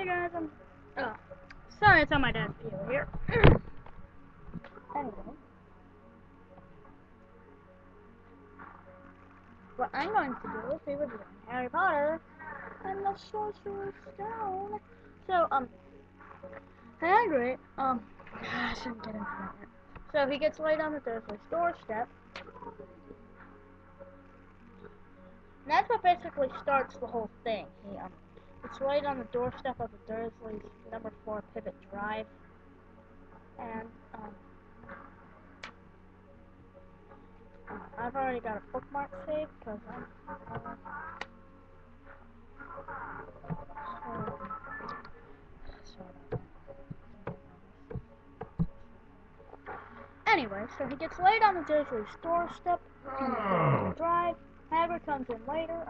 guys, oh, sorry, it's on my dad's video here. Anyway, what I'm going to do is we would learn Harry Potter and the Sorcerer's Stone. So, Hagrid, I shouldn't get into that yet. So he gets laid on the Dursley's doorstep. And that's what basically starts the whole thing. It's laid on the doorstep of the Dursleys' number 4 Pivot Drive. And, I've already got a bookmark saved because anyway, so he gets laid on the Dursleys' doorstep in the drive. Hagrid comes in later.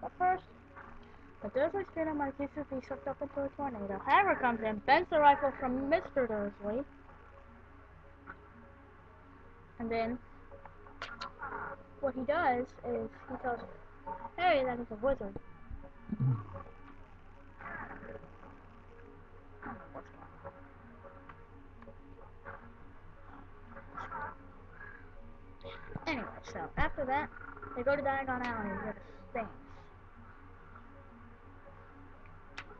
But first, the Dursley student Marquise would be sucked up into a tornado. Hagrid comes in, bends the rifle from Mr. Dursley, and then what he does is he tells Harry that he's a wizard. Anyway, so after that, they go to Diagon Alley where the Stains.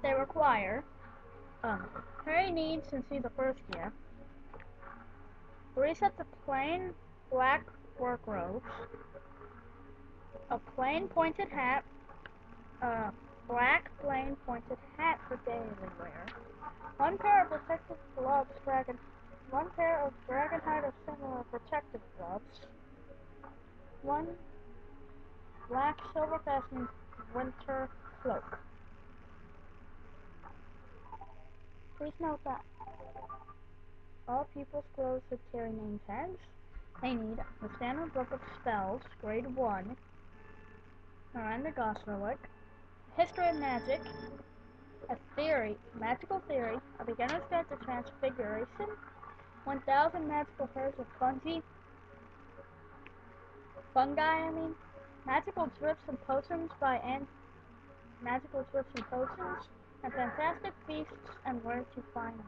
They require, Harry needs, since he's a first year, 3 sets of plain black work robes, a plain pointed hat, a black plain pointed hat for daily wear, 1 pair of protective gloves, one pair of dragonhide or similar protective gloves, 1 black silver fastening winter cloak. Please note that all pupils' clothes should carry name tags. They need the Standard Book of Spells, Grade 1, Miranda Gosnellick, History of Magic, Magical Theory, A Beginner's Guide to Transfiguration, 1,000 Magical Pairs of Fungi, Magical Drips and Potions and Fantastic Beasts and Where to Find Them.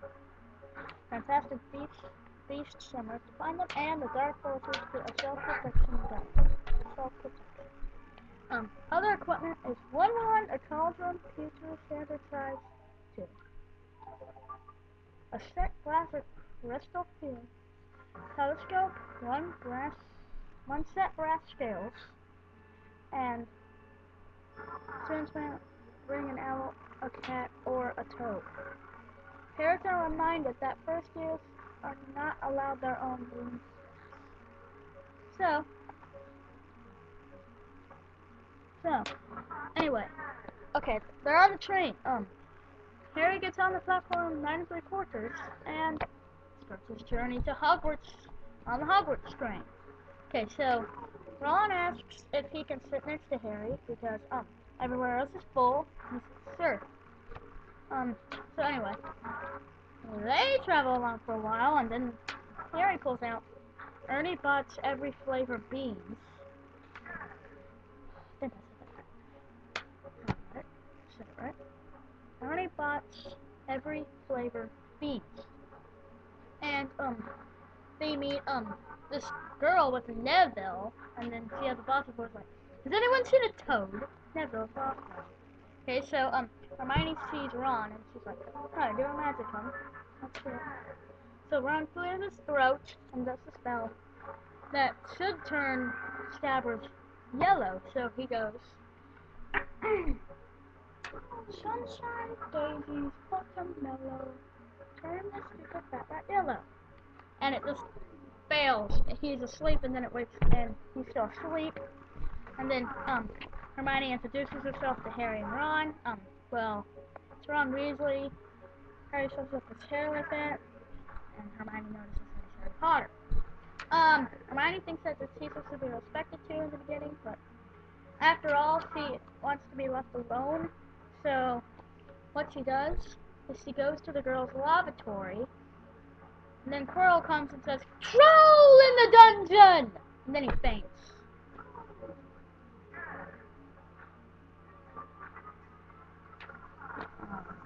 Fantastic Beasts and Where to Find Them, and the Dark Forces of Self-Protection Guide. Other equipment is 1 wand, a cauldron, pewter, sanitizer, 2. A set glass or crystal field, telescope, 1 set brass scales, and Sandsman, bring an owl, a cat, or a toad. Parents are reminded that first years are not allowed their own rooms. So, anyway, okay, they're on the train. Harry gets on the platform 9 3/4 and starts his journey to Hogwarts on the Hogwarts train. Okay, so Ron asks if he can sit next to Harry because everywhere else is full. He says, sure. So anyway, they travel along for a while, and then Harry pulls out Ernie Bot's Every Flavor Beans. I think I said it right. Ernie Bot's Every Flavor Beans. And, they meet, this girl with Neville, and then she has a boss of like, has anyone seen a toad? Neville's boss. Okay, so, Hermione sees Ron, and she's like, oh, do a magic, huh? That's cool. So Ron clears his throat, and does the spell that should turn Scabbers yellow, so he goes, sunshine, daisies, watermelon, turn this stupid fat yellow. And it just fails. He's asleep, and then it wakes, and he's still asleep. And then, Hermione introduces herself to Harry and Ron. Well, it's Ron Weasley. Harry shows up his hair with it, and Hermione notices that it's Harry Potter. Hermione thinks that the teacher should be respected too in the beginning, but after all, she wants to be left alone. So, what she does is she goes to the girls' lavatory, and then Quirrell comes and says, "Troll in the dungeon!" And then he faints.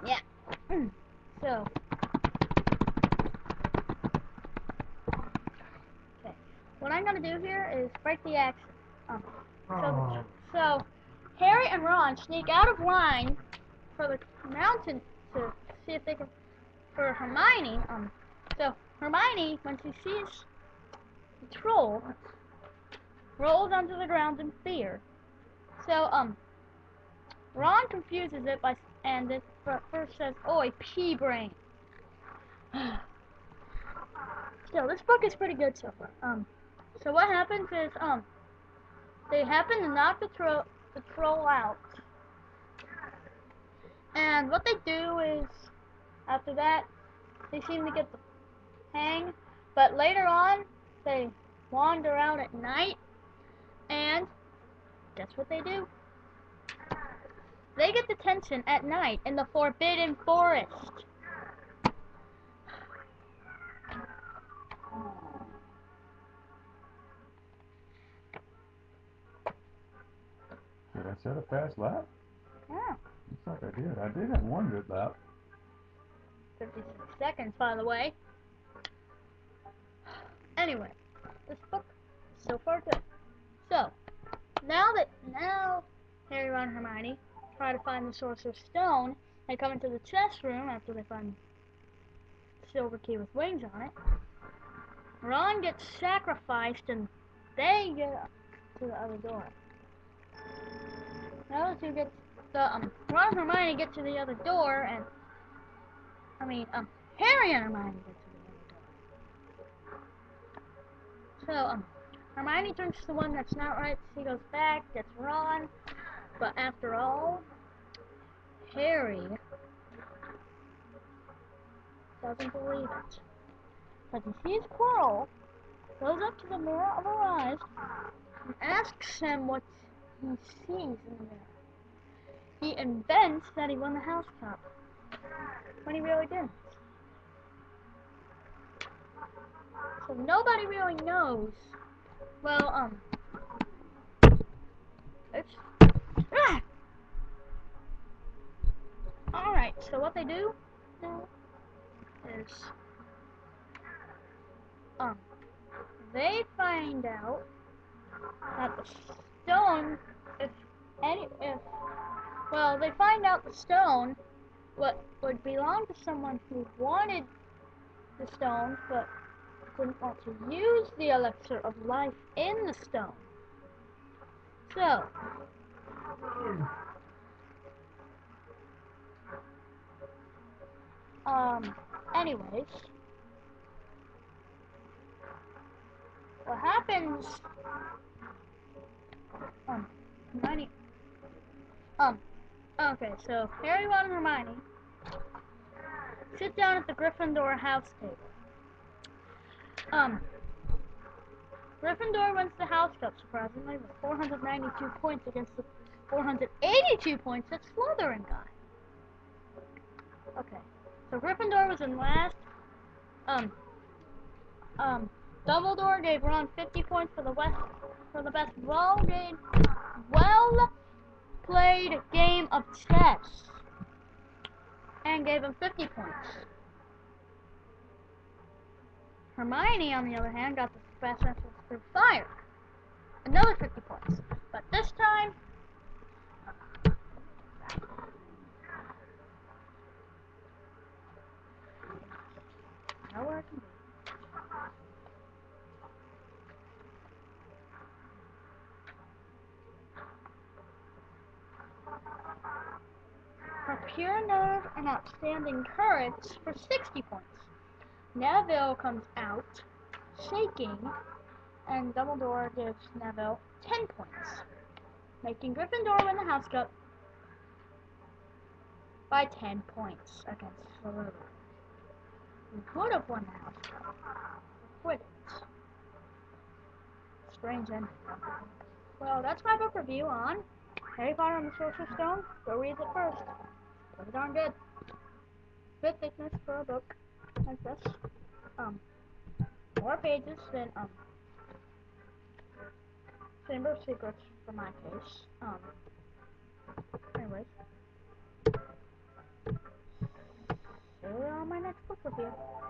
Yeah. So, okay. What I'm gonna do here is break the action. Um, so Harry and Ron sneak out of line for the mountain to see if they can. For Hermione, so Hermione, when she sees the troll, rolls onto the ground in fear. So, Ron confuses it and it first says, "Oi, pea brain." Still, this book is pretty good so far. So what happens is, they happen to knock the troll out, and what they do is, after that, they seem to get the hang, but later on, they wander out at night, and guess what they do? They get detention at night in the Forbidden Forest. Did I set a fast lap? Yeah. Looks like I did. I did have one good lap. 56 seconds, by the way. Anyway, this book so far good. So, now Harry, Ron, and Hermione try to find the Sorcerer's Stone, they come into the chest room after they find the silver key with wings on it. Ron gets sacrificed and they get up to the other door. Now the two get Ron and Hermione get to the other door, and Harry and Hermione get to the other door. So Hermione turns to the one that's not right. She goes back, gets Ron, but after all, Harry doesn't believe it. Because he sees Quirrell, goes up to the mirror of her eyes, and asks him what he sees in the mirror. He invents that he won the House Cup, when he really didn't. So nobody really knows. Well, it's... Alright, so what they do now is, they find out that the stone, they find out the stone would belong to someone who wanted the stone, but didn't want to use the elixir of life in the stone. So, anyways, what happens, Hermione, okay, so Harry, Ron, and Hermione sit down at the Gryffindor house table. Gryffindor wins the House Cup, surprisingly, with 492 points against the 482 points that Slytherin got. Okay, so Gryffindor was in last. Dumbledore gave Ron 50 points for the best well-played game of chess, and gave him 50 points. Hermione, on the other hand, got the best entrance through fire, another 50 points. But this time, nowhere can be. For pure nerve and outstanding courage for 60 points. Neville comes out shaking, and Dumbledore gives Neville 10 points, making Gryffindor win the House Cup by 10 points against Slytherin. We would have won the House Cup, but Quidditch. Strange ending. Well, that's my book review on Harry Potter and the Sorcerer's Stone. Go read it first. Pretty darn good. Good thickness for a book like this. More pages than Chamber of Secrets for my case. Anyways. next book review.